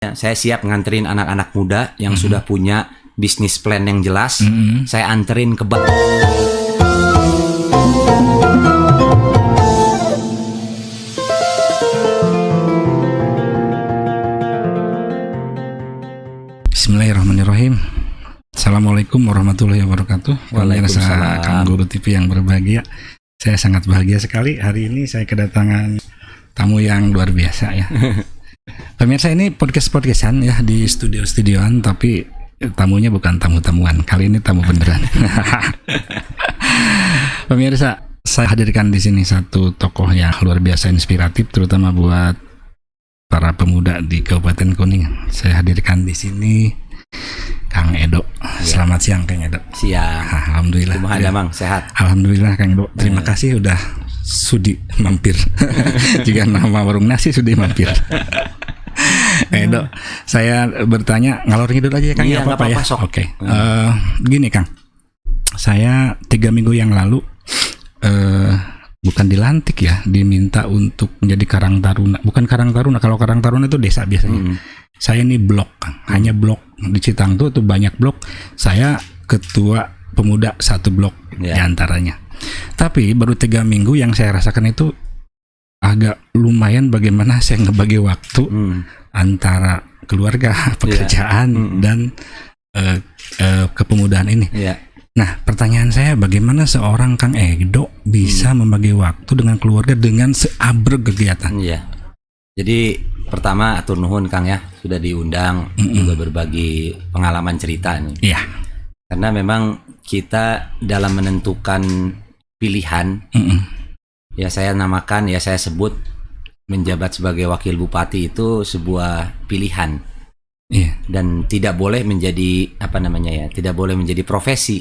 Saya siap nganterin anak-anak muda yang sudah punya bisnis plan yang jelas. Saya anterin ke Bismillahirrahmanirrahim. Assalamualaikum warahmatullahi wabarakatuh. Waalaikumsalam. Kang Guru TV yang berbahagia. Saya sangat bahagia sekali. Hari ini saya kedatangan tamu yang luar biasa ya. Pemirsa, ini podcastan ya di studio-studioan, tapi tamunya bukan tamu-tamuan. Kali ini tamu beneran. Pemirsa, saya hadirkan di sini satu tokoh yang luar biasa inspiratif, terutama buat para pemuda di Kabupaten Kuningan. Saya hadirkan di sini Kang Edo. Selamat siang Kang Edo. Siang. Alhamdulillah. Kumaha Damang, sehat. Alhamdulillah Kang Edo. Terima kasih udah sudi mampir. Jika nama warung nasi sudi mampir. Edo, saya bertanya ngalor ngidul aja ya Kang. Iya, apa-apa ya. sok. Oke. Gini Kang. Saya 3 minggu yang lalu bukan dilantik ya, diminta untuk menjadi Karang Taruna. Bukan Karang Taruna, kalau Karang Taruna itu desa biasanya. Saya ini blok, hanya blok di Citangtu itu banyak blok. Saya ketua pemuda satu blok diantaranya. Tapi baru 3 minggu yang saya rasakan itu agak lumayan bagaimana saya ngebagi waktu antara keluarga, pekerjaan dan kepemudaan ini. Nah, pertanyaan saya, bagaimana seorang Kang Edo bisa membagi waktu dengan keluarga dengan seabrek kegiatan? Iya. Jadi pertama atur nuhun Kang ya, sudah diundang juga berbagi pengalaman cerita nih. Iya. Karena memang kita dalam menentukan pilihan, ya saya namakan, ya saya sebut menjabat sebagai wakil bupati itu sebuah pilihan. Iya. Dan tidak boleh menjadi tidak boleh menjadi profesi.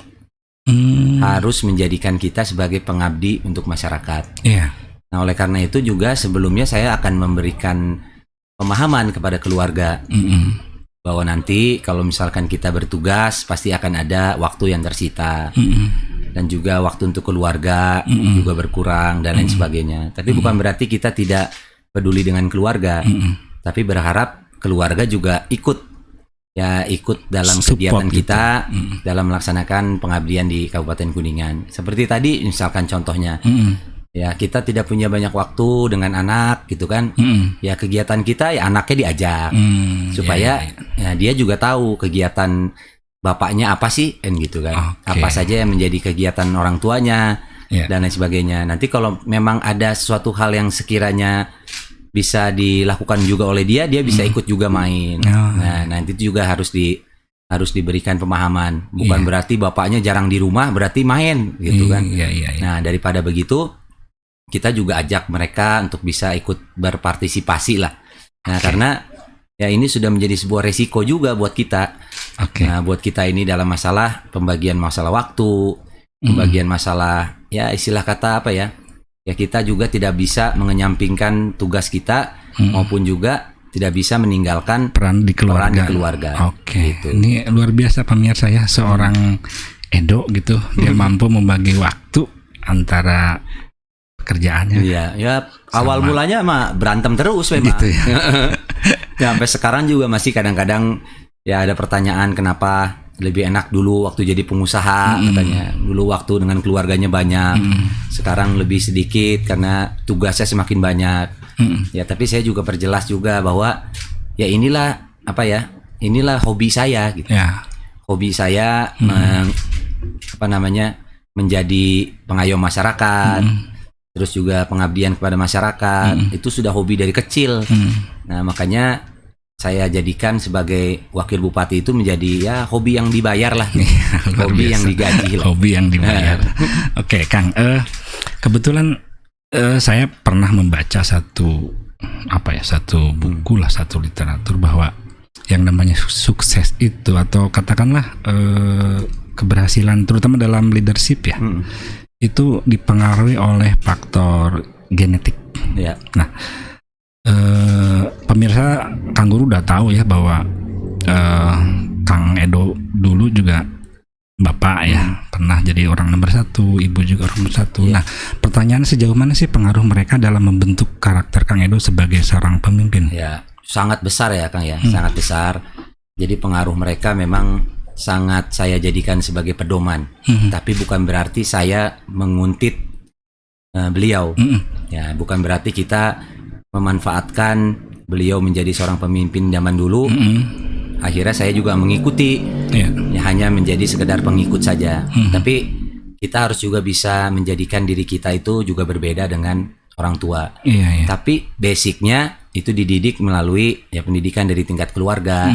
Harus menjadikan kita sebagai pengabdi untuk masyarakat. Iya. Nah, oleh karena itu juga sebelumnya saya akan memberikan pemahaman kepada keluarga bahwa nanti kalau misalkan kita bertugas pasti akan ada waktu yang tersita dan juga waktu untuk keluarga juga berkurang dan lain sebagainya. Tapi bukan berarti kita tidak peduli dengan keluarga, tapi berharap keluarga juga ikut dalam kegiatan kita dalam melaksanakan pengabdian di Kabupaten Kuningan. Seperti tadi misalkan contohnya, ya kita tidak punya banyak waktu dengan anak gitu kan. Ya kegiatan kita ya anaknya diajak supaya ya dia juga tahu kegiatan bapaknya apa sih gitu kan. Apa saja yang menjadi kegiatan orang tuanya dan lain sebagainya. Nanti kalau memang ada suatu hal yang sekiranya bisa dilakukan juga oleh dia bisa ikut juga main. Nah, nanti itu juga harus diberikan pemahaman. Bukan berarti bapaknya jarang di rumah berarti main gitu kan. Nah, daripada begitu kita juga ajak mereka untuk bisa ikut berpartisipasi lah. Nah, karena ya ini sudah menjadi sebuah resiko juga buat kita. Nah, buat kita ini dalam masalah pembagian masalah waktu, pembagian masalah ya istilah kata apa ya? Ya kita juga tidak bisa mengenyampingkan tugas kita maupun juga tidak bisa meninggalkan peran di keluarga. Gitu. Ini luar biasa pemirsa ya, seorang Edo gitu dia mampu membagi waktu antara pekerjaannya. Ya awal mulanya mah berantem terus memang. Gitu ya. Ya sampai sekarang juga masih kadang-kadang ya ada pertanyaan kenapa lebih enak dulu waktu jadi pengusaha katanya. Dulu waktu dengan keluarganya banyak. Sekarang lebih sedikit karena tugasnya semakin banyak. Ya tapi saya juga perjelas juga bahwa ya inilah hobi saya gitu. Hobi saya menjadi pengayom masyarakat. Terus juga pengabdian kepada masyarakat. Itu sudah hobi dari kecil. Nah, makanya saya jadikan sebagai wakil bupati itu menjadi ya hobi yang dibayar lah, hobi yang digaji lah. Hobi yang dibayar. Oke, Kang. Kebetulan saya pernah membaca satu buku lah, satu literatur bahwa yang namanya sukses itu atau katakanlah keberhasilan, terutama dalam leadership ya, itu dipengaruhi oleh faktor genetik. Nah. Pemirsa, Kang Guru udah tahu ya bahwa Kang Edo dulu juga bapak ya, pernah jadi orang nomor 1, ibu juga orang nomor 1. Nah, pertanyaan sejauh mana sih pengaruh mereka dalam membentuk karakter Kang Edo sebagai seorang pemimpin? Ya, sangat besar ya Kang ya, sangat besar. Jadi pengaruh mereka memang sangat saya jadikan sebagai pedoman. Tapi bukan berarti saya menguntit beliau. Ya, bukan berarti kita memanfaatkan beliau menjadi seorang pemimpin zaman dulu. Akhirnya saya juga mengikuti. Ya, hanya menjadi sekedar pengikut saja. Tapi kita harus juga bisa menjadikan diri kita itu juga berbeda dengan orang tua. Tapi basicnya itu dididik melalui ya pendidikan dari tingkat keluarga.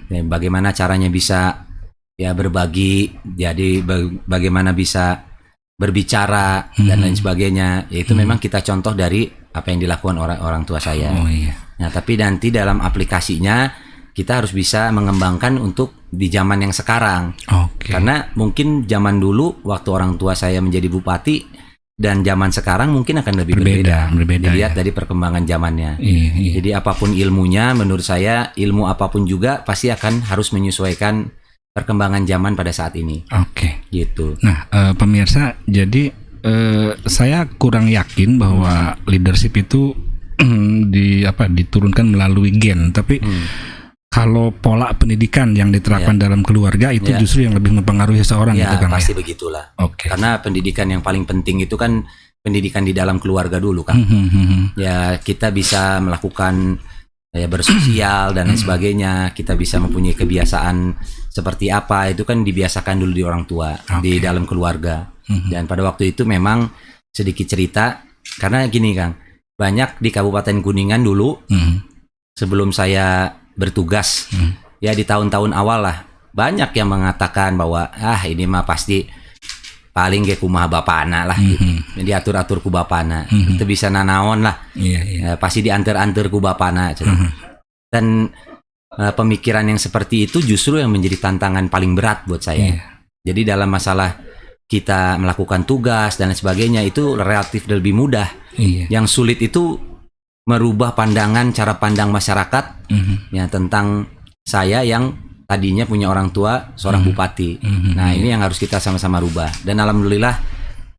Dan bagaimana caranya bisa ya berbagi, jadi bagaimana bisa berbicara dan lain sebagainya. Yaitu memang kita contoh dari apa yang dilakukan orang tua saya. Nah, tapi nanti dalam aplikasinya kita harus bisa mengembangkan untuk di zaman yang sekarang. Karena mungkin zaman dulu waktu orang tua saya menjadi bupati dan zaman sekarang mungkin akan lebih berbeda dilihat dari perkembangan zamannya. Jadi apapun ilmunya, menurut saya ilmu apapun juga pasti akan harus menyesuaikan perkembangan zaman pada saat ini. Gitu. Nah, pemirsa, jadi saya kurang yakin bahwa leadership itu diturunkan melalui gen, tapi kalau pola pendidikan yang diterapkan dalam keluarga itu justru yang lebih mempengaruhi seseorang gitu kan? Pasti begitulah. Karena pendidikan yang paling penting itu kan pendidikan di dalam keluarga dulu kan. Ya kita bisa melakukan ya bersosial dan lain sebagainya. Kita bisa mempunyai kebiasaan seperti apa itu kan dibiasakan dulu di orang tua, di dalam keluarga. Dan pada waktu itu memang sedikit cerita karena gini Kang, banyak di Kabupaten Kuningan dulu sebelum saya bertugas ya di tahun-tahun awal lah banyak yang mengatakan bahwa ini mah pasti paling ge kumaha bapana lah diatur-atur ku bapana itu bisa nanaon lah pasti diantar-antar ku bapana dan pemikiran yang seperti itu justru yang menjadi tantangan paling berat buat saya. Jadi dalam masalah kita melakukan tugas dan lain sebagainya itu relatif lebih mudah. Yang sulit itu merubah pandangan cara pandang masyarakat ya tentang saya yang tadinya punya orang tua seorang bupati. Nah, ini yang harus kita sama-sama rubah. Dan alhamdulillah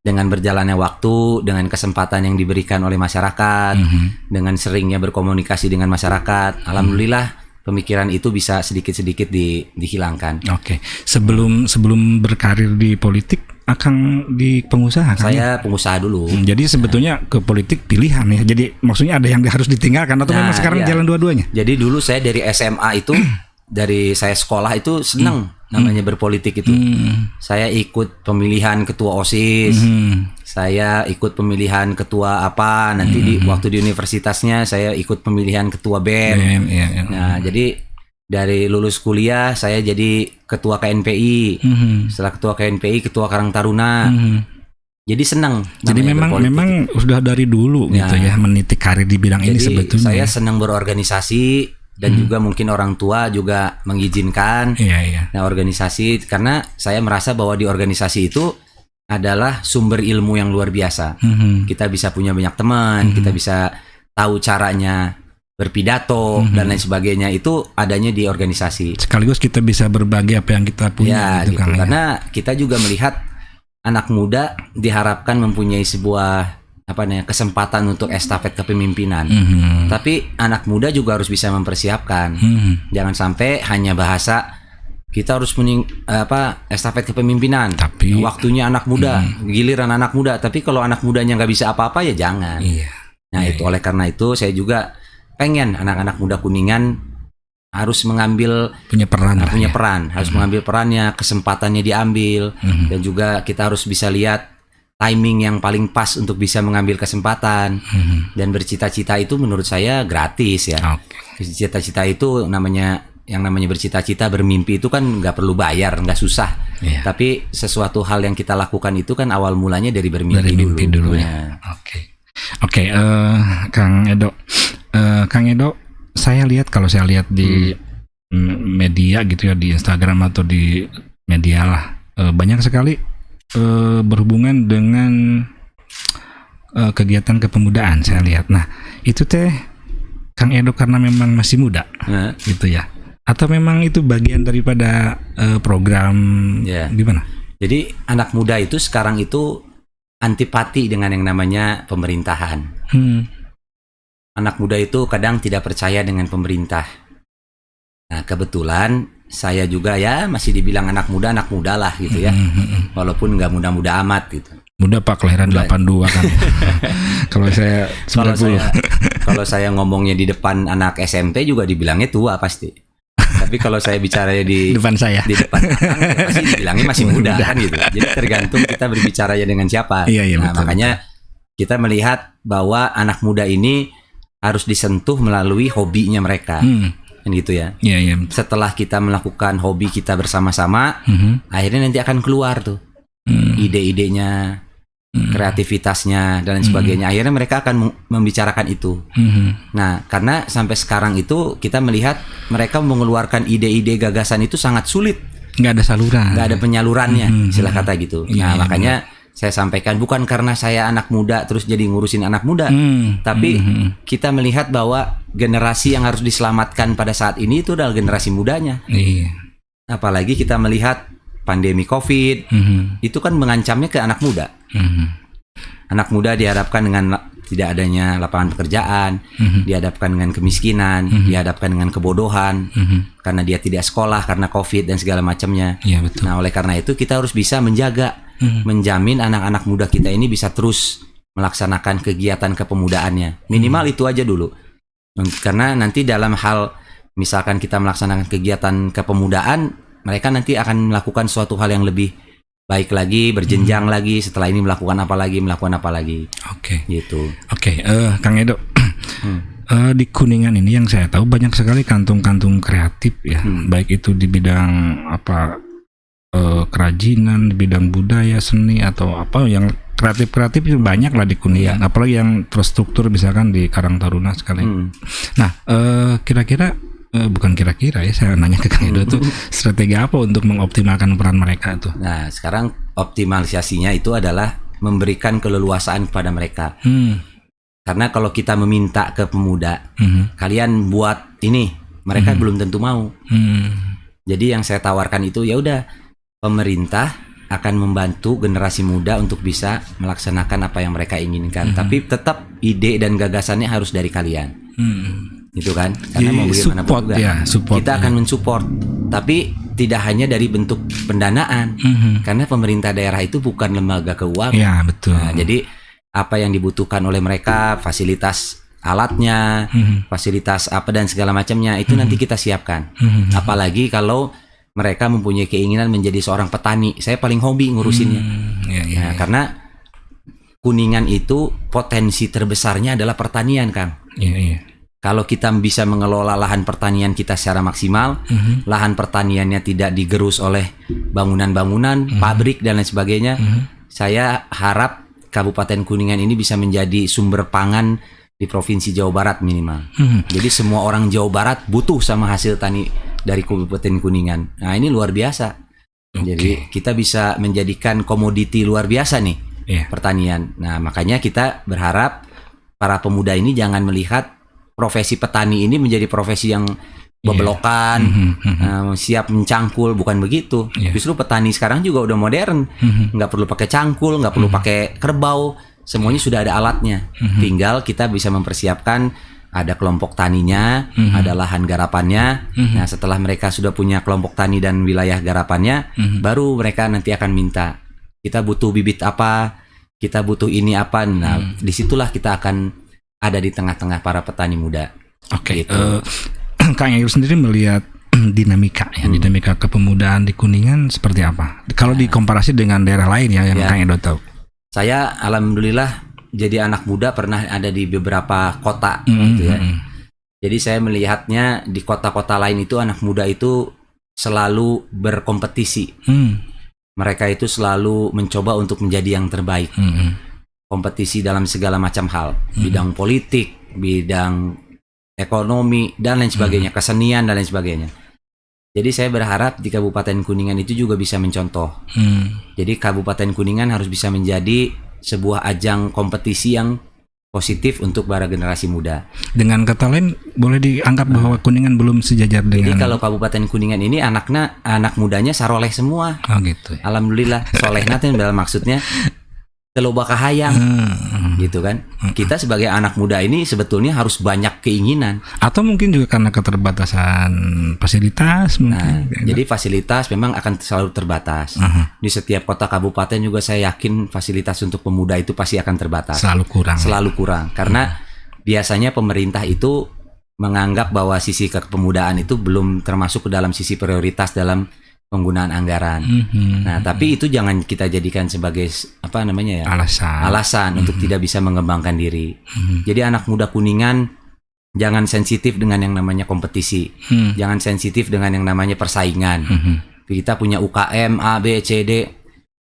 dengan berjalannya waktu, dengan kesempatan yang diberikan oleh masyarakat, dengan seringnya berkomunikasi dengan masyarakat, alhamdulillah pemikiran itu bisa sedikit-sedikit dihilangkan. Sebelum berkarir di politik, Akang di pengusaha kan? Saya pengusaha dulu. Jadi sebetulnya ke politik pilihan ya. Jadi maksudnya ada yang harus ditinggalkan atau memang sekarang jalan dua-duanya? Jadi dulu saya dari SMA itu, dari saya sekolah itu senang namanya berpolitik itu. Saya ikut pemilihan ketua OSIS. Saya ikut pemilihan ketua apa nanti waktu di universitasnya saya ikut pemilihan ketua BEM. Nah, jadi dari lulus kuliah saya jadi ketua KNPI. Setelah ketua KNPI ketua Karang Taruna. Jadi senang. Jadi memang sudah dari dulu gitu ya meniti karir di bidang ini sebetulnya. Saya senang berorganisasi dan juga mungkin orang tua juga mengizinkan. Nah, organisasi karena saya merasa bahwa di organisasi itu adalah sumber ilmu yang luar biasa. Kita bisa punya banyak teman, kita bisa tahu caranya berpidato dan lain sebagainya itu adanya di organisasi. Sekaligus kita bisa berbagi apa yang kita punya gitu. Karena kita juga melihat anak muda diharapkan mempunyai sebuah kesempatan untuk estafet kepemimpinan. Tapi anak muda juga harus bisa mempersiapkan. Jangan sampai hanya bahasa kita harus estafet kepemimpinan. Tapi waktunya anak muda, giliran anak muda. Tapi kalau anak mudanya nggak bisa apa-apa ya jangan. Oleh karena itu saya juga pengen anak-anak muda Kuningan harus mengambil punya peran, harus mengambil perannya, kesempatannya diambil, dan juga kita harus bisa lihat timing yang paling pas untuk bisa mengambil kesempatan. Dan bercita-cita itu menurut saya gratis ya. Cita-cita itu yang namanya bercita-cita, bermimpi itu kan nggak perlu bayar, nggak susah. Tapi sesuatu hal yang kita lakukan itu kan awal mulanya dari bermimpi dulu ya. Kang Edo, kalau saya lihat di media gitu ya, di Instagram atau di media lah, banyak sekali berhubungan dengan kegiatan kepemudaan saya lihat. Nah, itu teh Kang Edo karena memang masih muda, gitu ya? Atau memang itu bagian daripada program gimana? Jadi anak muda itu sekarang itu antipati dengan yang namanya pemerintahan. anak muda itu kadang tidak percaya dengan pemerintah. Nah, kebetulan saya juga ya masih dibilang anak muda lah gitu ya. Walaupun nggak muda-muda amat gitu. Muda Pak, kelahiran 82 kan. Kalau saya 90. Kalau saya ngomongnya di depan anak SMP juga dibilangnya tua pasti. Tapi kalau saya bicara di depan saya, di depan anak, ya pasti dibilangnya masih muda kan gitu. Jadi tergantung kita berbicara ya dengan siapa. Iya, nah, betul, makanya kita melihat bahwa anak muda ini harus disentuh melalui hobinya mereka. Kan gitu ya. Iya. Setelah kita melakukan hobi kita bersama-sama, akhirnya nanti akan keluar tuh ide-idenya, kreativitasnya dan lain sebagainya. Akhirnya mereka akan membicarakan itu. Nah, karena sampai sekarang itu kita melihat mereka mengeluarkan ide-ide gagasan itu sangat sulit. Nggak ada saluran. Nggak ada penyalurannya, istilah kata gitu. Nah, makanya saya sampaikan bukan karena saya anak muda terus jadi ngurusin anak muda, tapi kita melihat bahwa generasi yang harus diselamatkan pada saat ini itu adalah generasi mudanya. Apalagi kita melihat pandemi COVID, itu kan mengancamnya ke anak muda. Anak muda dihadapkan dengan tidak adanya lapangan pekerjaan, dihadapkan dengan kemiskinan, dihadapkan dengan kebodohan, karena dia tidak sekolah karena COVID dan segala macamnya. Ya, betul. Nah, oleh karena itu kita harus bisa menjaga, menjamin anak-anak muda kita ini bisa terus melaksanakan kegiatan kepemudaannya. Minimal itu aja dulu. Karena nanti dalam hal misalkan kita melaksanakan kegiatan kepemudaan, mereka nanti akan melakukan suatu hal yang lebih baik lagi, berjenjang lagi, setelah ini melakukan apa lagi. Oke. Gitu. Oke, Kang Edo. Di Kuningan ini yang saya tahu banyak sekali kantung-kantung kreatif ya, baik itu di bidang kerajinan, di bidang budaya, seni atau apa yang kreatif itu banyak lah di Kuningan. Apalagi yang terstruktur misalkan di Karang Taruna sekali. Nah, bukan kira-kira ya, saya nanya ke Kang Edo tuh strategi apa untuk mengoptimalkan peran mereka tuh? Nah, sekarang optimalisasinya itu adalah memberikan keleluasaan kepada mereka. Karena kalau kita meminta ke pemuda, kalian buat ini, mereka belum tentu mau. Jadi yang saya tawarkan itu ya udah, pemerintah akan membantu generasi muda untuk bisa melaksanakan apa yang mereka inginkan. Tapi tetap ide dan gagasannya harus dari kalian. Gitu kan? Karena mau bagaimanapun juga kita akan mensupport, tapi tidak hanya dari bentuk pendanaan, karena pemerintah daerah itu bukan lembaga keuangan. Ya, betul. Nah, jadi apa yang dibutuhkan oleh mereka, fasilitas alatnya, fasilitas apa dan segala macamnya itu nanti kita siapkan. Apalagi kalau mereka mempunyai keinginan menjadi seorang petani, saya paling hobi ngurusinnya. Karena Kuningan itu potensi terbesarnya adalah pertanian, Kang. Kalau kita bisa mengelola lahan pertanian kita secara maksimal, lahan pertaniannya tidak digerus oleh bangunan-bangunan, pabrik dan lain sebagainya, saya harap Kabupaten Kuningan ini bisa menjadi sumber pangan di Provinsi Jawa Barat minimal. Jadi semua orang Jawa Barat butuh sama hasil tani dari Kabupaten Kuningan. Nah, ini luar biasa. Jadi kita bisa menjadikan komoditi luar biasa nih, pertanian. Nah, makanya kita berharap para pemuda ini jangan melihat profesi petani ini menjadi profesi yang bebelokan, siap mencangkul, bukan begitu. Justru petani sekarang juga udah modern, nggak perlu pakai cangkul, nggak perlu pakai kerbau, semuanya sudah ada alatnya. Tinggal kita bisa mempersiapkan, ada kelompok taninya, ada lahan garapannya. Nah, setelah mereka sudah punya kelompok tani dan wilayah garapannya, baru mereka nanti akan minta, kita butuh bibit apa, kita butuh ini apa. Nah, disitulah kita akan ada di tengah-tengah para petani muda. Oke. Gitu. Kang Edo sendiri melihat dinamika kepemudaan di Kuningan seperti apa? Kalau dikomparasi dengan daerah lain ya yang Kang Edo tahu. Saya alhamdulillah jadi anak muda pernah ada di beberapa kota gitu ya. Jadi saya melihatnya di kota-kota lain itu anak muda itu selalu berkompetisi. Mereka itu selalu mencoba untuk menjadi yang terbaik. Kompetisi dalam segala macam hal, bidang politik, bidang ekonomi dan lain sebagainya, kesenian dan lain sebagainya. Jadi saya berharap di Kabupaten Kuningan itu juga bisa mencontoh. Jadi Kabupaten Kuningan harus bisa menjadi sebuah ajang kompetisi yang positif untuk para generasi muda. Dengan kata lain, boleh dianggap bahwa Kuningan belum sejajar dengan. Jadi kalau Kabupaten Kuningan ini anak mudanya saroleh semua. Oh gitu. Alhamdulillah, solehna itu dalam maksudnya teloba kahayang gitu kan. Kita sebagai anak muda ini sebetulnya harus banyak keinginan. Atau mungkin juga karena keterbatasan fasilitas mungkin. Jadi fasilitas memang akan selalu terbatas. Di setiap kota kabupaten juga saya yakin fasilitas untuk pemuda itu pasti akan terbatas. Selalu kurang. Karena biasanya pemerintah itu menganggap bahwa sisi kepemudaan itu belum termasuk ke dalam sisi prioritas dalam penggunaan anggaran. Nah, tapi itu jangan kita jadikan sebagai alasan untuk tidak bisa mengembangkan diri. Jadi anak muda Kuningan jangan sensitif dengan yang namanya kompetisi. Jangan sensitif dengan yang namanya persaingan. Kita punya UKM A, B, C, D.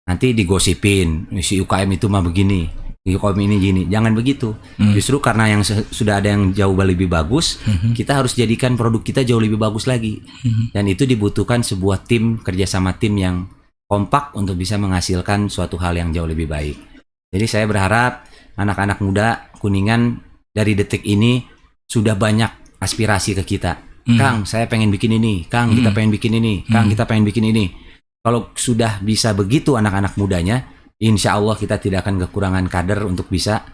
Nanti digosipin, si UKM itu mah begini. UKM ini gini. Jangan begitu. Justru karena yang sudah ada yang jauh lebih bagus, kita harus jadikan produk kita jauh lebih bagus lagi. Dan itu dibutuhkan sebuah tim, kerjasama tim yang kompak untuk bisa menghasilkan suatu hal yang jauh lebih baik. Jadi saya berharap anak-anak muda Kuningan dari detik ini sudah banyak aspirasi ke kita. Kang, saya pengen bikin ini. Kang, kita pengen bikin ini. Kang, kita pengen bikin ini. Kalau sudah bisa begitu anak-anak mudanya, insya Allah kita tidak akan kekurangan kader untuk bisa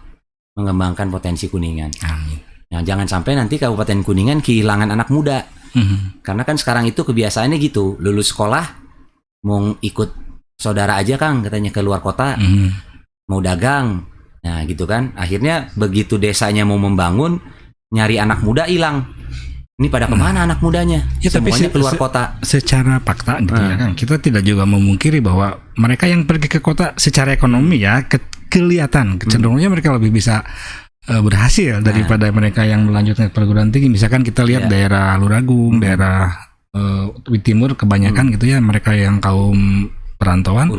mengembangkan potensi Kuningan. Amin. Nah, jangan sampai nanti Kabupaten Kuningan kehilangan anak muda. Karena kan sekarang itu kebiasaannya gitu, lulus sekolah mau ikut saudara aja Kang, katanya ke luar kota, mau dagang. Nah gitu kan, akhirnya begitu desanya mau membangun, nyari anak muda hilang. Ini pada kemana anak mudanya? Ya, semuanya tapi keluar kota. Secara fakta gitu ya kan, kita tidak juga memungkiri bahwa mereka yang pergi ke kota secara ekonomi ya kelihatan kecenderungannya mereka lebih bisa berhasil daripada mereka yang melanjutkan perguruan tinggi. Misalkan kita lihat daerah Luragung, daerah Timur kebanyakan gitu ya, mereka yang kaum perantauan,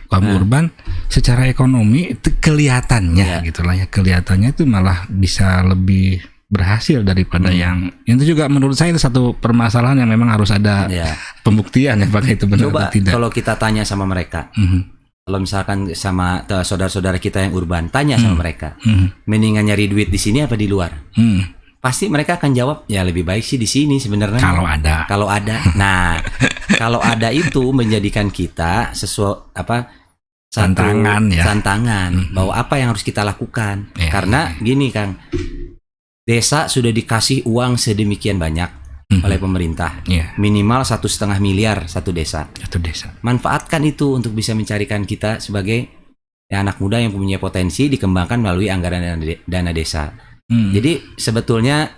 kaum urban, secara ekonomi itu kelihatannya gitulah ya, kelihatannya itu malah bisa lebih berhasil daripada yang itu juga menurut saya itu satu permasalahan yang memang harus ada pembuktian ya, apakah itu benar atau tidak. Kalau kita tanya sama mereka, kalau misalkan sama saudara-saudara kita yang urban, tanya sama mereka, mendingan nyari duit di sini apa di luar? Pasti mereka akan jawab, ya lebih baik sih di sini sebenarnya. Kalau ada. Nah, kalau ada itu menjadikan kita satu tantangan bahwa apa yang harus kita lakukan. Karena gini Kang, desa sudah dikasih uang sedemikian banyak oleh pemerintah, minimal 1,5 miliar satu desa. Manfaatkan itu untuk bisa mencarikan kita sebagai anak muda yang punya potensi dikembangkan melalui anggaran dana desa. Jadi sebetulnya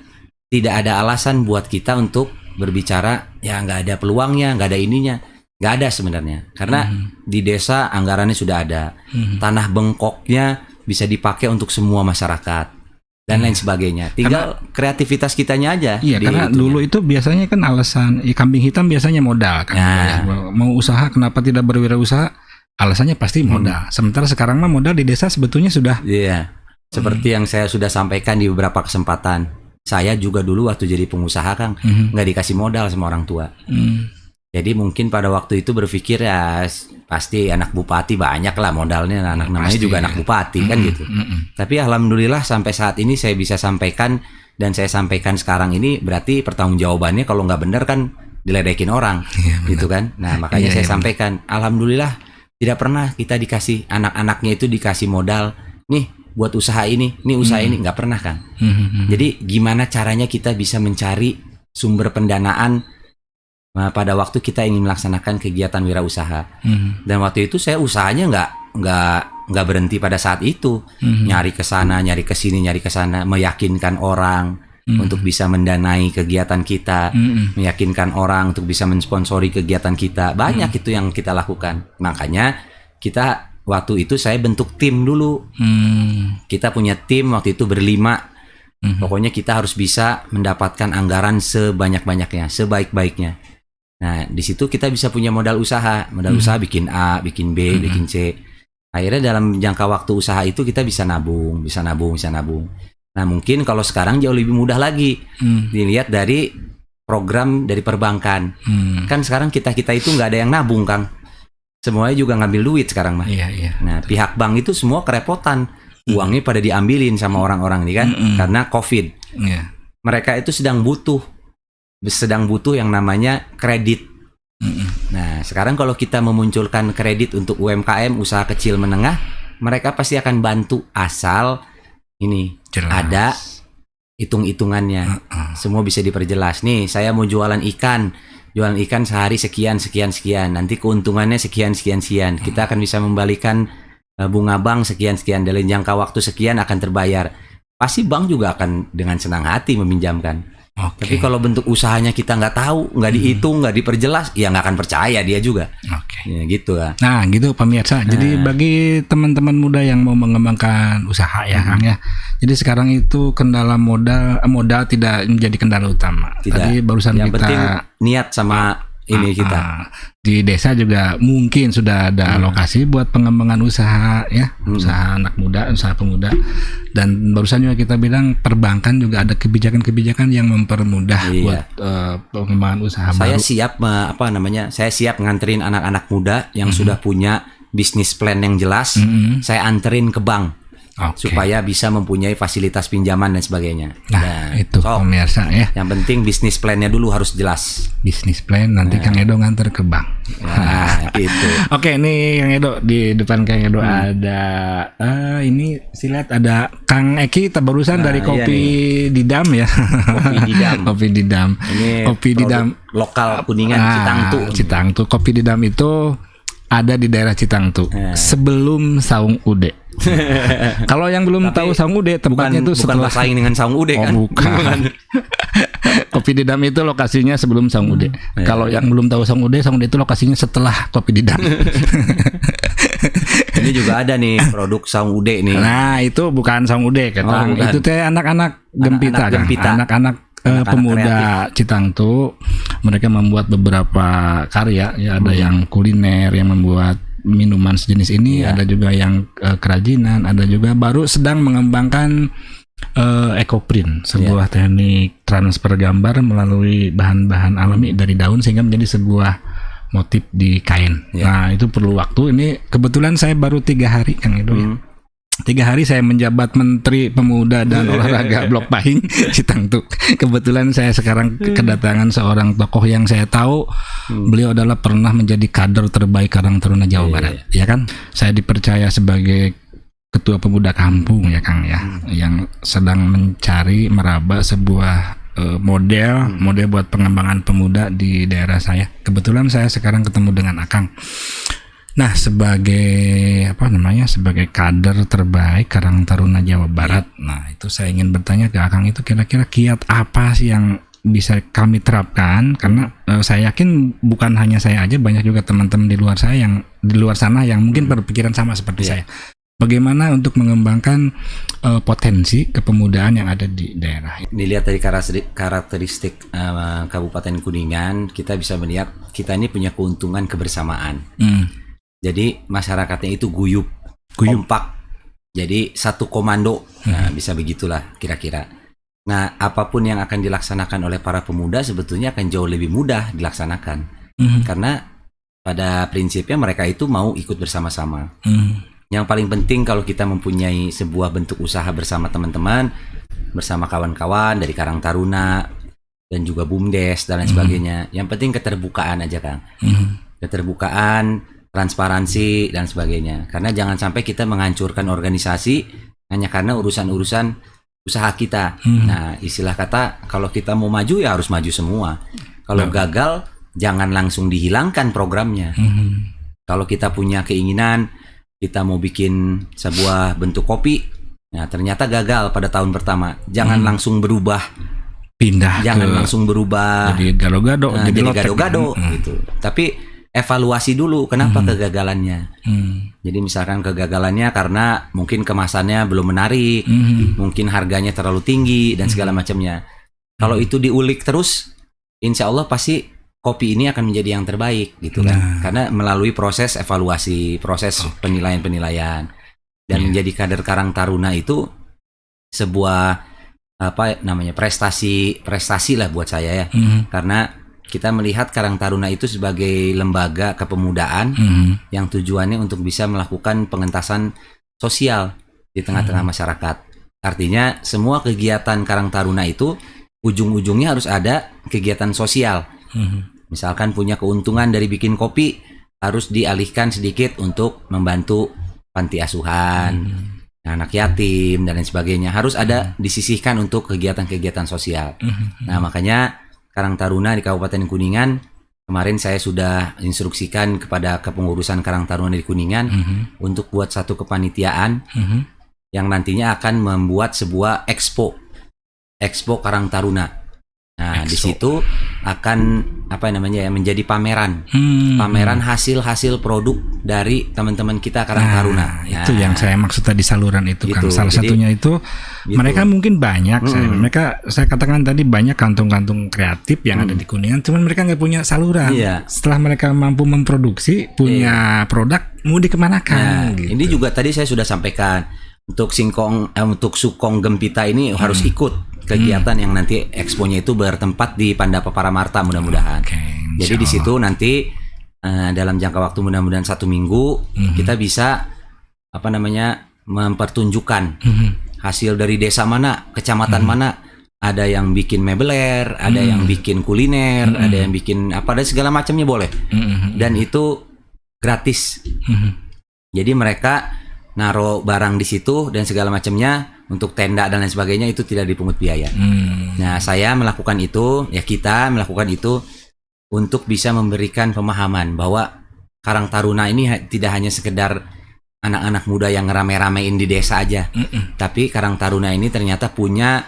tidak ada alasan buat kita untuk berbicara ya nggak ada peluangnya, nggak ada ininya, nggak ada sebenarnya. Karena di desa anggarannya sudah ada, tanah bengkoknya bisa dipakai untuk semua masyarakat dan lain sebagainya. Tinggal kreativitas kitanya aja. Iya, karena dulu itu biasanya kan alasan kambing hitam biasanya modal kan. Mau usaha kenapa tidak berwirausaha? Alasannya pasti modal. Sementara sekarang mah modal di desa sebetulnya sudah. Seperti yang saya sudah sampaikan di beberapa kesempatan. Saya juga dulu waktu jadi pengusaha Kang, nggak dikasih modal sama orang tua. Jadi mungkin pada waktu itu berpikir ya pasti anak bupati banyak lah modalnya, anak namanya juga anak bupati kan gitu. Tapi alhamdulillah sampai saat ini saya bisa sampaikan, dan saya sampaikan sekarang ini berarti pertanggungjawabannya kalau nggak benar kan diledekin orang gitu kan. Nah makanya saya sampaikan, alhamdulillah tidak pernah kita dikasih, anak-anaknya itu dikasih modal nih buat usaha ini usaha ini, nggak pernah kan. Jadi gimana caranya kita bisa mencari sumber pendanaan pada waktu kita ingin melaksanakan kegiatan wirausaha. Dan waktu itu saya usahanya nggak berhenti pada saat itu, nyari ke sana, nyari ke sini, nyari ke sana, meyakinkan orang untuk bisa mendanai kegiatan kita, meyakinkan orang untuk bisa mensponsori kegiatan kita. Banyak itu yang kita lakukan. Makanya kita waktu itu saya bentuk tim dulu. Kita punya tim waktu itu berlima. Pokoknya kita harus bisa mendapatkan anggaran sebanyak-banyaknya, sebaik-baiknya. Nah, di situ kita bisa punya modal usaha bikin A, bikin B, bikin C. Akhirnya dalam jangka waktu usaha itu kita bisa nabung. Nah, mungkin kalau sekarang jauh lebih mudah lagi. Dilihat dari program dari perbankan. Kan sekarang kita itu nggak ada yang nabung, Kang. Semuanya juga ngambil duit sekarang mah. Nah, pihak bank itu semua kerepotan. Uangnya pada diambilin sama orang-orang ini kan karena COVID. Mereka itu sedang butuh yang namanya kredit. Nah, sekarang kalau kita memunculkan kredit untuk UMKM, usaha kecil menengah, mereka pasti akan bantu asal ini Jelas. ada hitung-hitungannya. Semua bisa diperjelas. Nih, saya mau jualan ikan sehari sekian. Nanti keuntungannya sekian. Kita akan bisa membalikan bunga bank sekian. Dalam jangka waktu sekian akan terbayar. Pasti bank juga akan dengan senang hati meminjamkan. Tapi kalau bentuk usahanya kita nggak tahu, nggak dihitung, nggak diperjelas, ya nggak akan percaya dia juga. Ya, gitu lah. Nah, gitu pemirsa. Jadi bagi teman-teman muda yang mau mengembangkan usaha ya, Kang ya. Jadi sekarang itu kendala modal tidak menjadi kendala utama. Tidak. Tadi barusan yang kita penting niat sama ini kita. Di desa juga mungkin sudah ada alokasi buat pengembangan usaha ya, usaha anak muda, usaha pemuda. Dan barusan juga kita bilang perbankan juga ada kebijakan-kebijakan yang mempermudah buat pengembangan usaha saya baru. Saya siap nganterin anak-anak muda yang sudah punya bisnis plan yang jelas. Saya anterin ke bank. Supaya bisa mempunyai fasilitas pinjaman dan sebagainya. Nah, itu pemirsa ya. Yang penting bisnis plan-nya dulu harus jelas. Bisnis plan nanti Kang Edo nganter ke bank. Nah, gitu. Oke, ini Kang Edo, di depan Kang Edo ada ini silat ada Kang Eki barusan dari Kopi Didam ya. Kopi Didam. Kopi Didam. Ini Kopi Didam lokal Kuningan, Citangtu. Kopi Didam itu ada di daerah Citangtu sebelum Saung Ude. Kalau yang belum tahu Saung Ude, tempatnya itu setelah bersaing dengan Saung Ude kan? Bukan. Kopi Didam itu lokasinya sebelum Saung Ude. Kalau yang belum tahu Saung Ude itu lokasinya setelah Kopi Didam. Ini juga ada nih produk Saung Ude nih. Nah, itu bukan Saung Ude, Kang. Itu teh anak-anak gempita. Anak-anak pemuda kreatif Citangtu. Mereka membuat beberapa karya ya, ada yang kuliner, yang membuat minuman sejenis ini, ada juga yang kerajinan, ada juga baru sedang mengembangkan ecoprint, sebuah teknik transfer gambar melalui bahan-bahan alami dari daun sehingga menjadi sebuah motif di kain. Nah, itu perlu waktu. Ini kebetulan saya baru 3 hari Kang Edo ya. 3 hari saya menjabat Menteri Pemuda dan Olahraga Blok Pahing Citangtu. Kebetulan saya sekarang kedatangan seorang tokoh yang saya tahu beliau adalah pernah menjadi kader terbaik Karang Taruna Jawa Barat, ya kan? Saya dipercaya sebagai ketua pemuda kampung ya Kang ya, yang sedang mencari meraba sebuah model buat pengembangan pemuda di daerah saya. Kebetulan saya sekarang ketemu dengan Akang. Nah, sebagai sebagai kader terbaik Karang Taruna Jawa Barat. Nah, itu saya ingin bertanya ke Akang, itu kira-kira kiat apa sih yang bisa kami terapkan, karena saya yakin bukan hanya saya aja, banyak juga teman-teman di luar sana yang mungkin berpikiran sama seperti saya. Bagaimana untuk mengembangkan potensi kepemudaan yang ada di daerah? Dilihat dari karakteristik Kabupaten Kuningan, kita bisa melihat kita ini punya keuntungan kebersamaan. Jadi masyarakatnya itu guyup, kompak. Jadi satu komando. Nah, bisa begitulah kira-kira. Nah, apapun yang akan dilaksanakan oleh para pemuda sebetulnya akan jauh lebih mudah dilaksanakan. Karena pada prinsipnya mereka itu mau ikut bersama-sama. Yang paling penting kalau kita mempunyai sebuah bentuk usaha bersama teman-teman, bersama kawan-kawan dari Karang Taruna dan juga BUMDes dan lain sebagainya. Yang penting keterbukaan aja, Kang. Keterbukaan, transparansi dan sebagainya. Karena jangan sampai kita menghancurkan organisasi hanya karena urusan-urusan usaha kita. Nah, istilah kata kalau kita mau maju ya harus maju semua. Kalau gagal jangan langsung dihilangkan programnya. Kalau kita punya keinginan kita mau bikin sebuah bentuk kopi, nah ternyata gagal pada tahun pertama, jangan langsung berubah. Jangan langsung berubah jadi gado-gado, jadi gado-gado gitu. Tapi evaluasi dulu kenapa kegagalannya. Jadi misalkan kegagalannya karena mungkin kemasannya belum menarik, mungkin harganya terlalu tinggi dan segala macamnya. Kalau itu diulik terus, insya Allah pasti kopi ini akan menjadi yang terbaik gitu kan. Karena melalui proses evaluasi, proses penilaian-penilaian. Dan menjadi kader Karang Taruna itu sebuah prestasi lah buat saya ya. Karena kita melihat Karang Taruna itu sebagai lembaga kepemudaan yang tujuannya untuk bisa melakukan pengentasan sosial di tengah-tengah masyarakat. Artinya semua kegiatan Karang Taruna itu ujung-ujungnya harus ada kegiatan sosial. Misalkan punya keuntungan dari bikin kopi, harus dialihkan sedikit untuk membantu panti asuhan, anak yatim dan lain sebagainya harus ada disisihkan untuk kegiatan-kegiatan sosial. Nah, makanya Karang Taruna di Kabupaten Kuningan kemarin saya sudah instruksikan kepada kepengurusan Karang Taruna di Kuningan untuk buat satu kepanitiaan yang nantinya akan membuat sebuah expo Karang Taruna. Nah, di situ akan menjadi pameran hasil-hasil produk dari teman-teman kita Karang Taruna. Itu yang saya maksud tadi saluran itu gitu. Kang. Salah satunya itu mereka mungkin banyak, saya katakan tadi banyak kantung-kantung kreatif yang ada di Kuningan, cuman mereka nggak punya saluran. Setelah mereka mampu memproduksi punya produk, mau dikemanakan? Gitu. Ini juga tadi saya sudah sampaikan untuk Sukong Gempita ini harus ikut kegiatan yang nanti expo-nya itu bertempat di Pandapa Paramarta mudah-mudahan. Jadi di situ nanti dalam jangka waktu mudah-mudahan 1 minggu kita bisa mempertunjukkan hasil dari desa mana, kecamatan mana. Ada yang bikin mebeler, ada yang bikin kuliner, ada yang bikin ada segala macamnya boleh. Dan itu gratis. Jadi mereka naruh barang di situ dan segala macamnya untuk tenda dan lain sebagainya itu tidak dipungut biaya. Nah, saya melakukan itu, kita melakukan itu untuk bisa memberikan pemahaman bahwa Karang Taruna ini tidak hanya sekedar anak-anak muda yang ngerame-ramein di desa aja, tapi Karang Taruna ini ternyata punya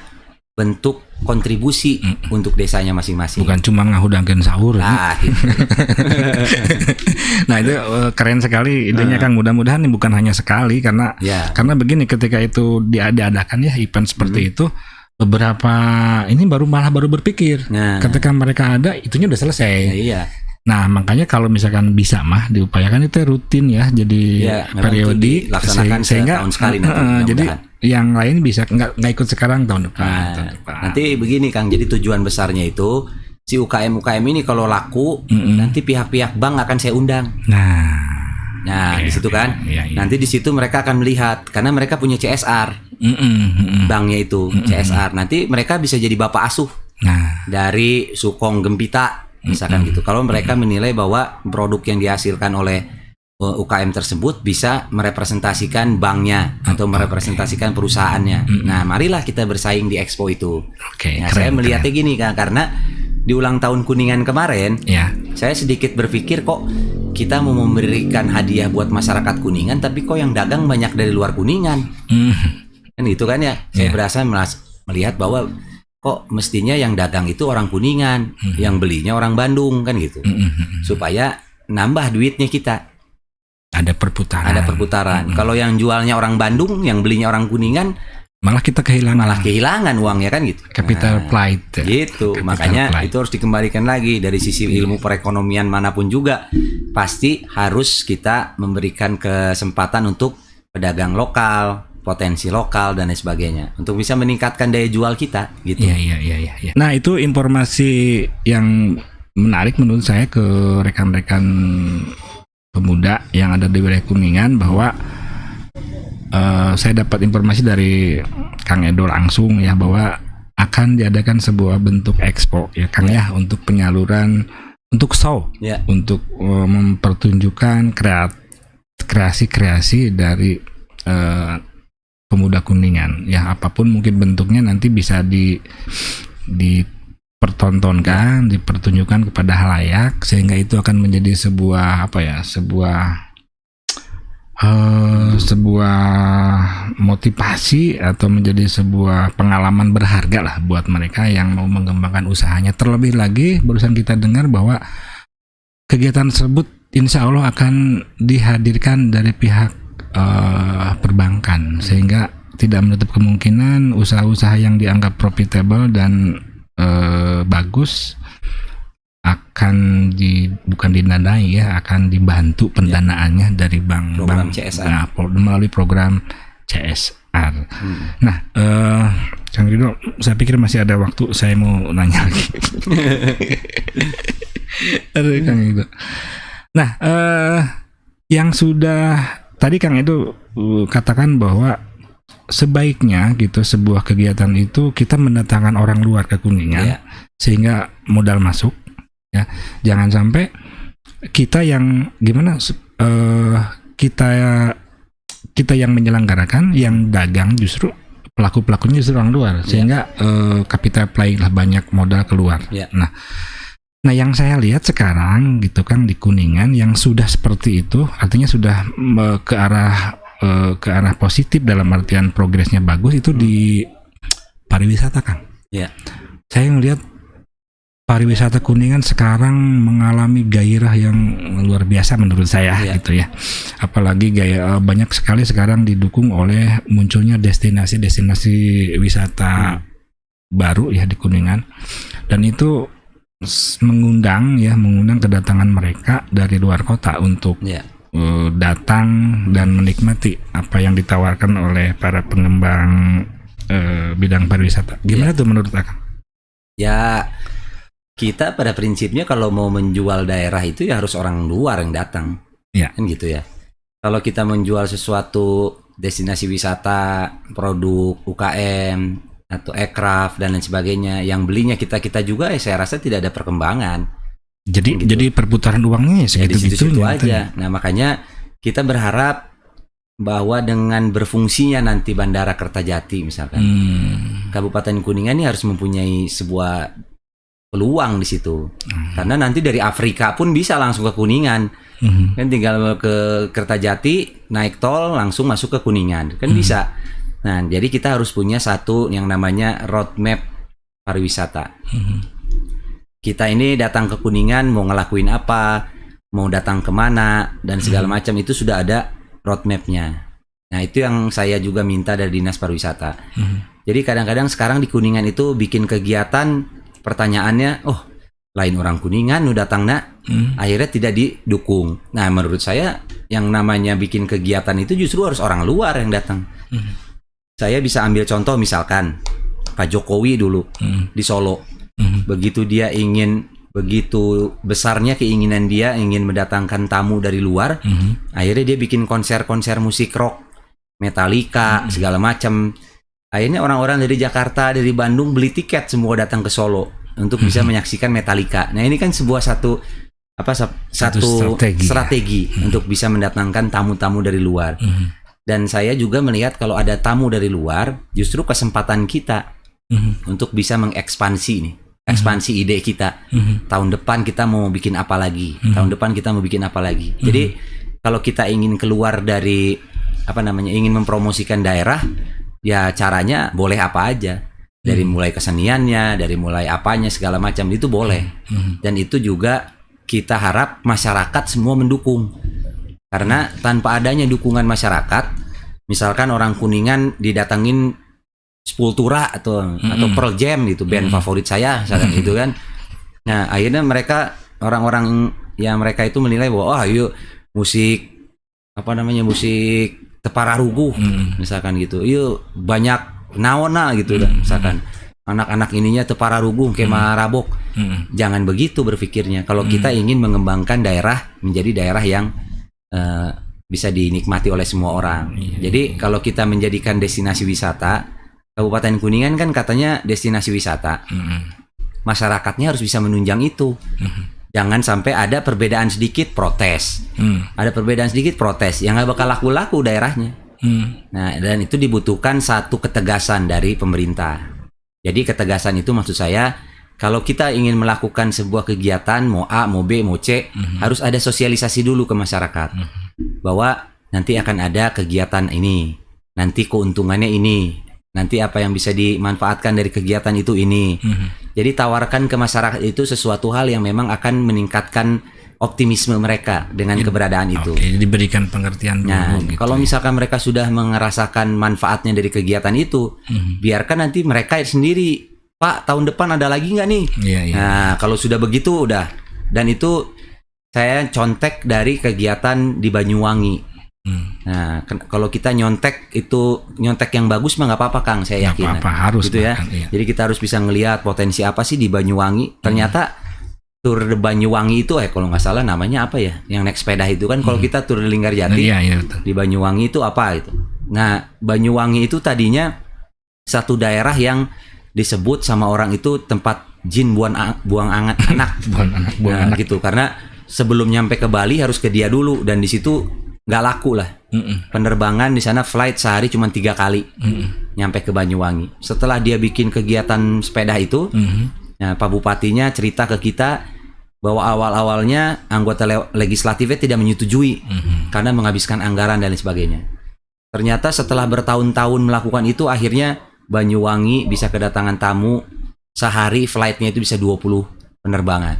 bentuk kontribusi untuk desanya masing-masing. Bukan cuma ngahudangkeun sahur. Nah, nah itu keren sekali idenya Kang. Mudah-mudahan ini bukan hanya sekali karena begini, ketika itu diadakan event seperti itu, beberapa ini baru berpikir. Ketika mereka ada itunya udah selesai. Nah, makanya kalau misalkan bisa diupayakan itu rutin ya, jadi periodik sehingga tahun sekali nanti. Jadi yang lain bisa nggak ikut sekarang tahun depan. Nanti begini Kang, jadi tujuan besarnya itu si UKM ini kalau laku nanti pihak-pihak bank akan saya undang. Nah, di situ kan. Nanti di situ mereka akan melihat karena mereka punya CSR. Banknya itu CSR. Nanti mereka bisa jadi bapak asuh dari Sukong Gempita misalkan gitu. Kalau mereka menilai bahwa produk yang dihasilkan oleh UKM tersebut bisa merepresentasikan banknya atau merepresentasikan perusahaannya. Nah, marilah kita bersaing di expo itu. Saya melihatnya gini Kang, karena di ulang tahun Kuningan kemarin, saya sedikit berpikir kok kita mau memberikan hadiah buat masyarakat Kuningan, tapi kok yang dagang banyak dari luar Kuningan. Kan gitu kan ya. Saya berasa melihat bahwa kok mestinya yang dagang itu orang Kuningan, yang belinya orang Bandung kan gitu. Supaya nambah duitnya kita. Ada perputaran. Kalau yang jualnya orang Bandung, yang belinya orang Kuningan, malah kita kehilangan uangnya kan gitu. Capital flight. Gitu. Makanya itu harus dikembalikan lagi dari sisi ilmu perekonomian manapun juga. Pasti harus kita memberikan kesempatan untuk pedagang lokal, potensi lokal dan lain sebagainya untuk bisa meningkatkan daya jual kita gitu. Iya. Nah, itu informasi yang menarik menurut saya ke rekan-rekan pemuda yang ada di wilayah Kuningan bahwa saya dapat informasi dari Kang Edo langsung ya bahwa akan diadakan sebuah bentuk expo ya Kang ya untuk penyaluran, untuk show, untuk mempertunjukkan kreasi-kreasi dari pemuda Kuningan ya, apapun mungkin bentuknya nanti bisa dipertontonkan, dipertunjukkan kepada halayak sehingga itu akan menjadi sebuah motivasi atau menjadi sebuah pengalaman berharga lah buat mereka yang mau mengembangkan usahanya. Terlebih lagi barusan kita dengar bahwa kegiatan tersebut insya Allah akan dihadirkan dari pihak perbankan sehingga tidak menutup kemungkinan usaha-usaha yang dianggap profitable dan bagus akan bukan didanai ya, akan dibantu pendanaannya dari bank CSR. Melalui program CSR. Nah, Kang Rido, saya pikir masih ada waktu, saya mau nanya lagi. Kang Rido. Nah, yang sudah tadi Kang Edo katakan bahwa sebaiknya gitu sebuah kegiatan itu kita mendatangkan orang luar ke Kuningan sehingga modal masuk ya. Jangan sampai kita yang kita kita yang menyelenggarakan, yang dagang justru pelaku-pelakunya justru orang luar, sehingga capital play lah, banyak modal keluar. Nah yang saya lihat sekarang gitu Kang di Kuningan yang sudah seperti itu, artinya sudah ke arah positif dalam artian progresnya bagus itu di pariwisata Kang. Saya melihat pariwisata Kuningan sekarang mengalami gairah yang luar biasa menurut saya gitu ya. Apalagi banyak sekali sekarang didukung oleh munculnya destinasi-destinasi wisata baru ya di Kuningan. Dan itu mengundang kedatangan mereka dari luar kota untuk datang dan menikmati apa yang ditawarkan oleh para pengembang bidang pariwisata. Gimana tuh menurut Akang? Ya, kita pada prinsipnya kalau mau menjual daerah itu ya harus orang luar yang datang, kan gitu ya. Kalau kita menjual sesuatu destinasi wisata, produk UKM atau aircraft dan lain sebagainya, yang belinya kita juga, saya rasa tidak ada perkembangan. Jadi perputaran uangnya ya di situ aja. Nah makanya kita berharap bahwa dengan berfungsinya nanti Bandara Kertajati misalkan, Kabupaten Kuningan ini harus mempunyai sebuah peluang di situ, karena nanti dari Afrika pun bisa langsung ke Kuningan, kan tinggal ke Kertajati naik tol langsung masuk ke Kuningan, kan bisa. Nah jadi kita harus punya satu yang namanya roadmap pariwisata. Kita ini datang ke Kuningan mau ngelakuin apa, mau datang kemana dan segala macam itu sudah ada roadmapnya. Nah itu yang saya juga minta dari Dinas Pariwisata. Jadi kadang-kadang sekarang di Kuningan itu bikin kegiatan, pertanyaannya, lain orang Kuningan nu datang akhirnya tidak didukung. Nah menurut saya yang namanya bikin kegiatan itu justru harus orang luar yang datang. Saya bisa ambil contoh misalkan Pak Jokowi dulu di Solo, begitu besarnya keinginan dia ingin mendatangkan tamu dari luar, akhirnya dia bikin konser-konser musik rock, Metallica, segala macam. Akhirnya orang-orang dari Jakarta, dari Bandung beli tiket semua datang ke Solo untuk bisa menyaksikan Metallica. Nah ini kan satu strategi untuk bisa mendatangkan tamu-tamu dari luar. Dan saya juga melihat kalau ada tamu dari luar, justru kesempatan kita untuk bisa mengekspansi ekspansi ide kita. Tahun depan kita mau bikin apa lagi? Jadi kalau kita ingin keluar dari ingin mempromosikan daerah, ya caranya boleh apa aja, dari mulai keseniannya, dari mulai apanya segala macam itu boleh. Dan itu juga kita harap masyarakat semua mendukung, karena tanpa adanya dukungan masyarakat, misalkan orang Kuningan didatangin Sepultura atau Pearl Jam gitu, band favorit saya misalkan gitu kan. Nah akhirnya mereka orang-orang yang mereka itu menilai bahwa musik Tepararugu misalkan gitu, banyak naona gitu misalkan anak-anak ininya Tepararugu kema rabok. Jangan begitu berpikirnya. Kalau kita ingin mengembangkan daerah menjadi daerah yang bisa dinikmati oleh semua orang. Jadi kalau kita menjadikan destinasi wisata, Kabupaten Kuningan kan katanya destinasi wisata, masyarakatnya harus bisa menunjang itu. Jangan sampai ada perbedaan sedikit protes, yang nggak bakal laku-laku daerahnya. Nah, dan itu dibutuhkan satu ketegasan dari pemerintah. Jadi ketegasan itu maksud saya, kalau kita ingin melakukan sebuah kegiatan, mau A, mau B, mau C, harus ada sosialisasi dulu ke masyarakat, bahwa nanti akan ada kegiatan ini, nanti keuntungannya ini, nanti apa yang bisa dimanfaatkan dari kegiatan itu ini. Jadi tawarkan ke masyarakat itu sesuatu hal yang memang akan meningkatkan optimisme mereka dengan keberadaan itu. Oke, diberikan pengertian dulu. Nah, kalau misalkan mereka sudah merasakan manfaatnya dari kegiatan itu, biarkan nanti mereka sendiri, Pak, tahun depan ada lagi nggak nih? Nah, kalau sudah begitu udah. Dan itu saya contek dari kegiatan di Banyuwangi. Nah, kalau kita nyontek yang bagus mah nggak apa-apa Kang, saya yakin. Harus gitu ya. Jadi kita harus bisa ngelihat potensi apa sih di Banyuwangi. Ternyata tur de Banyuwangi itu kalau nggak salah namanya apa ya, yang naik sepeda itu kan. Kalau kita tur de Linggarjati di Banyuwangi itu apa itu. Nah, Banyuwangi itu tadinya satu daerah yang disebut sama orang itu tempat jin buang anak. Gitu, karena sebelum nyampe ke Bali harus ke dia dulu, dan di situ nggak laku lah. Penerbangan di sana flight sehari cuma 3 kali nyampe ke Banyuwangi. Setelah dia bikin kegiatan sepeda itu, nah, Pak Bupatinya cerita ke kita bahwa awal-awalnya anggota legislatifnya tidak menyetujui karena menghabiskan anggaran dan lain sebagainya. Ternyata setelah bertahun-tahun melakukan itu, akhirnya Banyuwangi bisa kedatangan tamu sehari, flightnya itu bisa 20 penerbangan.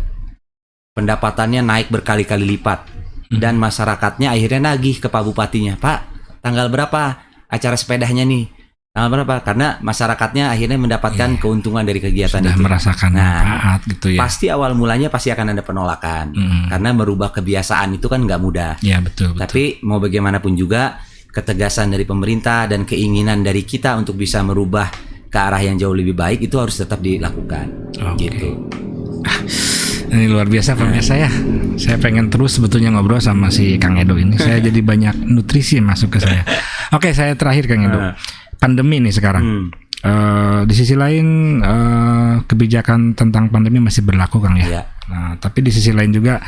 Pendapatannya naik berkali-kali lipat. Dan masyarakatnya akhirnya nagih ke Pak Bupatinya, Pak, tanggal berapa acara sepedanya nih? Tanggal berapa? Karena masyarakatnya akhirnya mendapatkan keuntungan dari kegiatan sudah itu. Merasakan manfaat gitu ya. Pasti awal mulanya pasti akan ada penolakan. Karena merubah kebiasaan itu kan nggak mudah. Ya, betul. Tapi mau bagaimanapun juga, ketegasan dari pemerintah dan keinginan dari kita untuk bisa merubah ke arah yang jauh lebih baik itu harus tetap dilakukan. Gitu. Ini luar biasa pemirsa ya. Saya pengen terus sebetulnya ngobrol sama si Kang Edo ini. Saya jadi banyak nutrisi masuk ke saya. Oke, saya terakhir Kang Edo. Pandemi nih sekarang. Di sisi lain kebijakan tentang pandemi masih berlaku Kang ya. Nah, tapi di sisi lain juga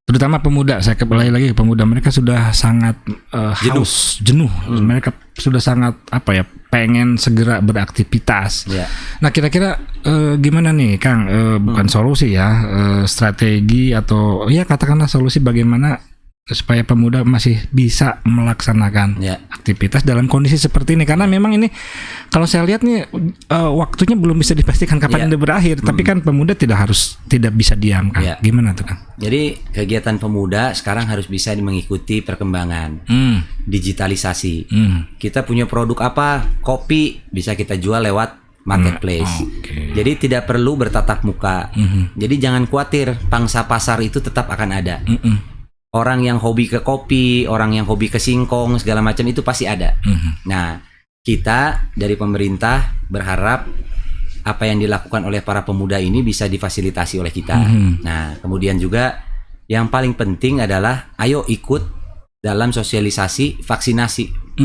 terutama pemuda, saya kembali lagi ke pemuda, mereka sudah sangat haus, jenuh. Mereka sudah sangat pengen segera beraktivitas. Nah, kira-kira gimana nih Kang, bukan solusi ya, strategi atau ya katakanlah solusi bagaimana supaya pemuda masih bisa melaksanakan aktivitas dalam kondisi seperti ini, karena memang ini kalau saya lihat nih waktunya belum bisa dipastikan kapan ini berakhir, tapi kan pemuda tidak bisa diam kan. Gimana tuh Kang? Jadi kegiatan pemuda sekarang harus bisa mengikuti perkembangan digitalisasi. Kita punya produk apa, kopi bisa kita jual lewat marketplace. Jadi tidak perlu bertatap muka. Jadi jangan khawatir, pangsa pasar itu tetap akan ada. Orang yang hobi ke kopi, orang yang hobi ke singkong, segala macam itu pasti ada. Nah, kita dari pemerintah berharap apa yang dilakukan oleh para pemuda ini bisa difasilitasi oleh kita. Nah, kemudian juga yang paling penting adalah ayo ikut dalam sosialisasi vaksinasi.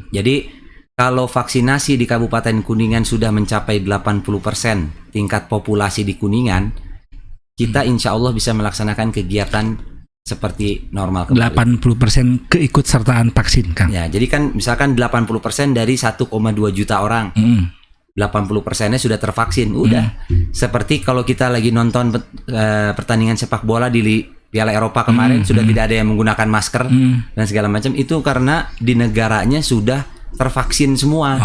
Jadi kalau vaksinasi di Kabupaten Kuningan sudah mencapai 80% tingkat populasi di Kuningan, kita insya Allah bisa melaksanakan kegiatan seperti normal kembali. 80% keikutsertaan vaksin, Kang. Ya, jadi kan misalkan 80% dari 1,2 juta orang. 80%-nya sudah tervaksin. Udah. Seperti kalau kita lagi nonton pertandingan sepak bola di Piala Eropa kemarin, sudah tidak ada yang menggunakan masker dan segala macam. Itu karena di negaranya sudah tervaksin semua.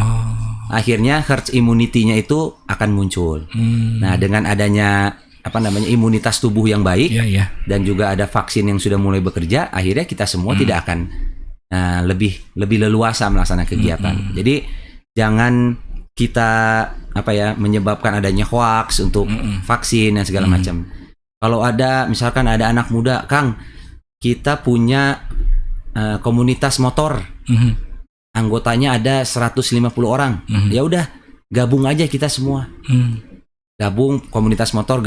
Akhirnya herd immunity-nya itu akan muncul. Nah, dengan adanya imunitas tubuh yang baik dan juga ada vaksin yang sudah mulai bekerja, akhirnya kita semua tidak akan lebih leluasa melaksanakan kegiatan. Jadi jangan kita menyebabkan adanya hoax untuk vaksin dan segala macam. Kalau misalkan ada anak muda, Kang, kita punya komunitas motor, anggotanya ada 150 orang, ya udah gabung aja kita semua. Gabung komunitas motor,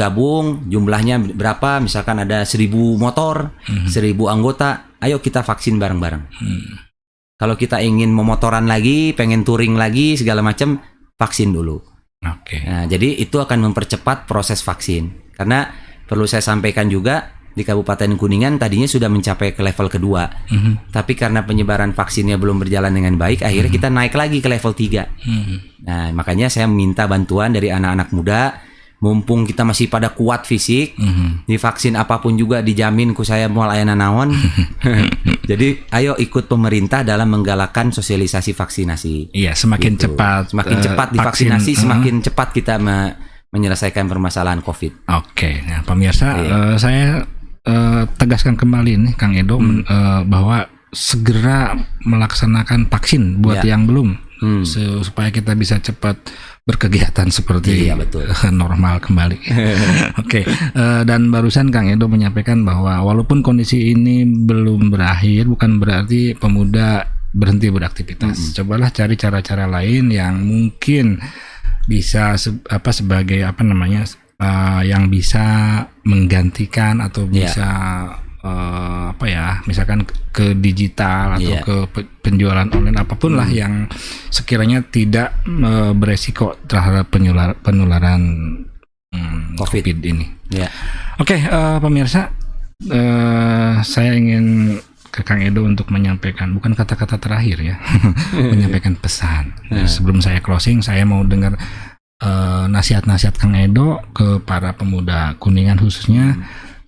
jumlahnya berapa, misalkan ada 1000 motor, 1000 anggota, ayo kita vaksin bareng-bareng. Kalau kita ingin memotoran lagi, pengen touring lagi segala macam, vaksin dulu. Nah, jadi itu akan mempercepat proses vaksin. Karena perlu saya sampaikan juga, di Kabupaten Kuningan tadinya sudah mencapai ke level kedua, tapi karena penyebaran vaksinnya belum berjalan dengan baik, akhirnya kita naik lagi ke level 3. Nah, makanya saya minta bantuan dari anak-anak muda, mumpung kita masih pada kuat fisik, divaksin apapun juga dijamin ku saya moal ayana naon. Jadi ayo ikut pemerintah dalam menggalakkan sosialisasi vaksinasi. Iya, semakin cepat divaksinasi, semakin cepat kita menyelesaikan permasalahan COVID. Oke, nah pemirsa, saya tegaskan kembali nih Kang Edo, bahwa segera melaksanakan vaksin buat yang belum, supaya kita bisa cepat berkegiatan seperti normal kembali. Oke, dan barusan Kang Edo menyampaikan bahwa walaupun kondisi ini belum berakhir, bukan berarti pemuda berhenti beraktivitas. Cobalah cari cara-cara lain yang mungkin bisa sebagai yang bisa menggantikan atau bisa misalkan ke digital atau ke penjualan online, apapun lah yang sekiranya tidak beresiko terhadap penularan COVID ini. Oke, pemirsa, saya ingin ke Kang Edo untuk menyampaikan, bukan kata-kata terakhir ya, menyampaikan pesan. Sebelum saya closing, saya mau dengar nasihat-nasihat Kang Edo ke para pemuda Kuningan khususnya,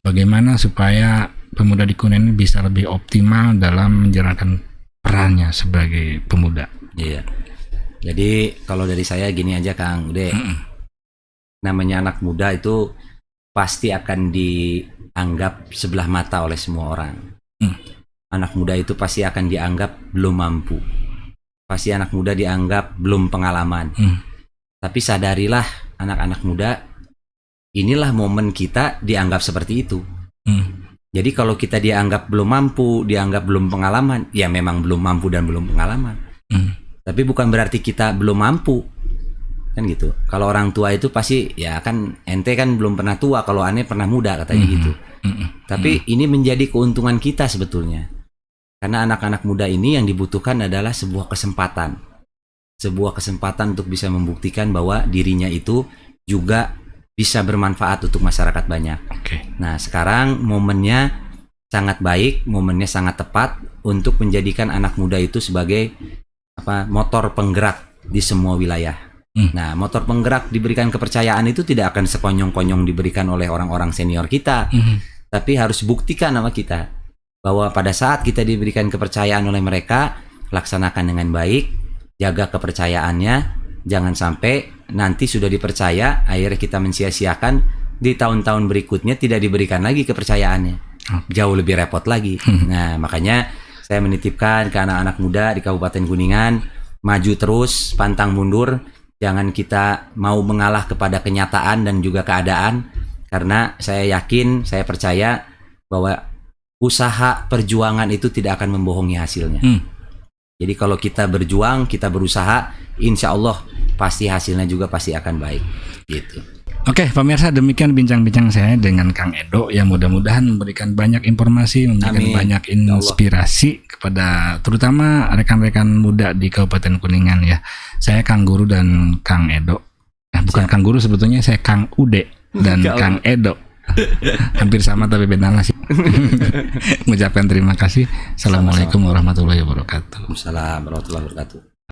bagaimana supaya pemuda di Kuningan bisa lebih optimal dalam menjalankan perannya sebagai pemuda. Iya. Jadi kalau dari saya gini aja Kang Ude, namanya anak muda itu pasti akan dianggap sebelah mata oleh semua orang. Anak muda itu pasti akan dianggap belum mampu. Pasti anak muda dianggap belum pengalaman. Tapi sadarilah anak-anak muda, inilah momen kita dianggap seperti itu. Jadi kalau kita dianggap belum mampu, dianggap belum pengalaman, ya memang belum mampu dan belum pengalaman. Tapi bukan berarti kita belum mampu, kan gitu. Kalau orang tua itu pasti, ya kan ente kan belum pernah tua, kalau aneh pernah muda katanya gitu. Tapi ini menjadi keuntungan kita sebetulnya. Karena anak-anak muda ini yang dibutuhkan adalah sebuah kesempatan. Sebuah kesempatan untuk bisa membuktikan bahwa dirinya itu juga bisa bermanfaat untuk masyarakat banyak. Nah sekarang momennya sangat baik, momennya sangat tepat untuk menjadikan anak muda itu sebagai motor penggerak di semua wilayah. Nah, motor penggerak diberikan kepercayaan itu tidak akan sekonyong-konyong diberikan oleh orang-orang senior kita, tapi harus buktikan sama kita bahwa pada saat kita diberikan kepercayaan oleh mereka, laksanakan dengan baik, jaga kepercayaannya, jangan sampai nanti sudah dipercaya, akhirnya kita mensia-siakan, di tahun-tahun berikutnya tidak diberikan lagi kepercayaannya, jauh lebih repot lagi. Nah, makanya saya menitipkan ke anak-anak muda di Kabupaten Kuningan, maju terus, pantang mundur, jangan kita mau mengalah kepada kenyataan dan juga keadaan, karena saya yakin, saya percaya bahwa usaha perjuangan itu tidak akan membohongi hasilnya. Jadi kalau kita berjuang, kita berusaha, insya Allah pasti hasilnya juga pasti akan baik, gitu. Oke, pemirsa, demikian bincang-bincang saya dengan Kang Edo yang mudah-mudahan memberikan banyak informasi, memberikan banyak inspirasi kepada terutama rekan-rekan muda di Kabupaten Kuningan ya. Saya Kang Guru dan Kang Edo. Bukan Kang Guru sebetulnya, saya Kang Ude dan Kang Edo. Hampir sama tapi beda nasi. Mengucapkan terima kasih. Assalamualaikum warahmatullahi wabarakatuh. Waalaikumsalam warahmatullahi wabarakatuh.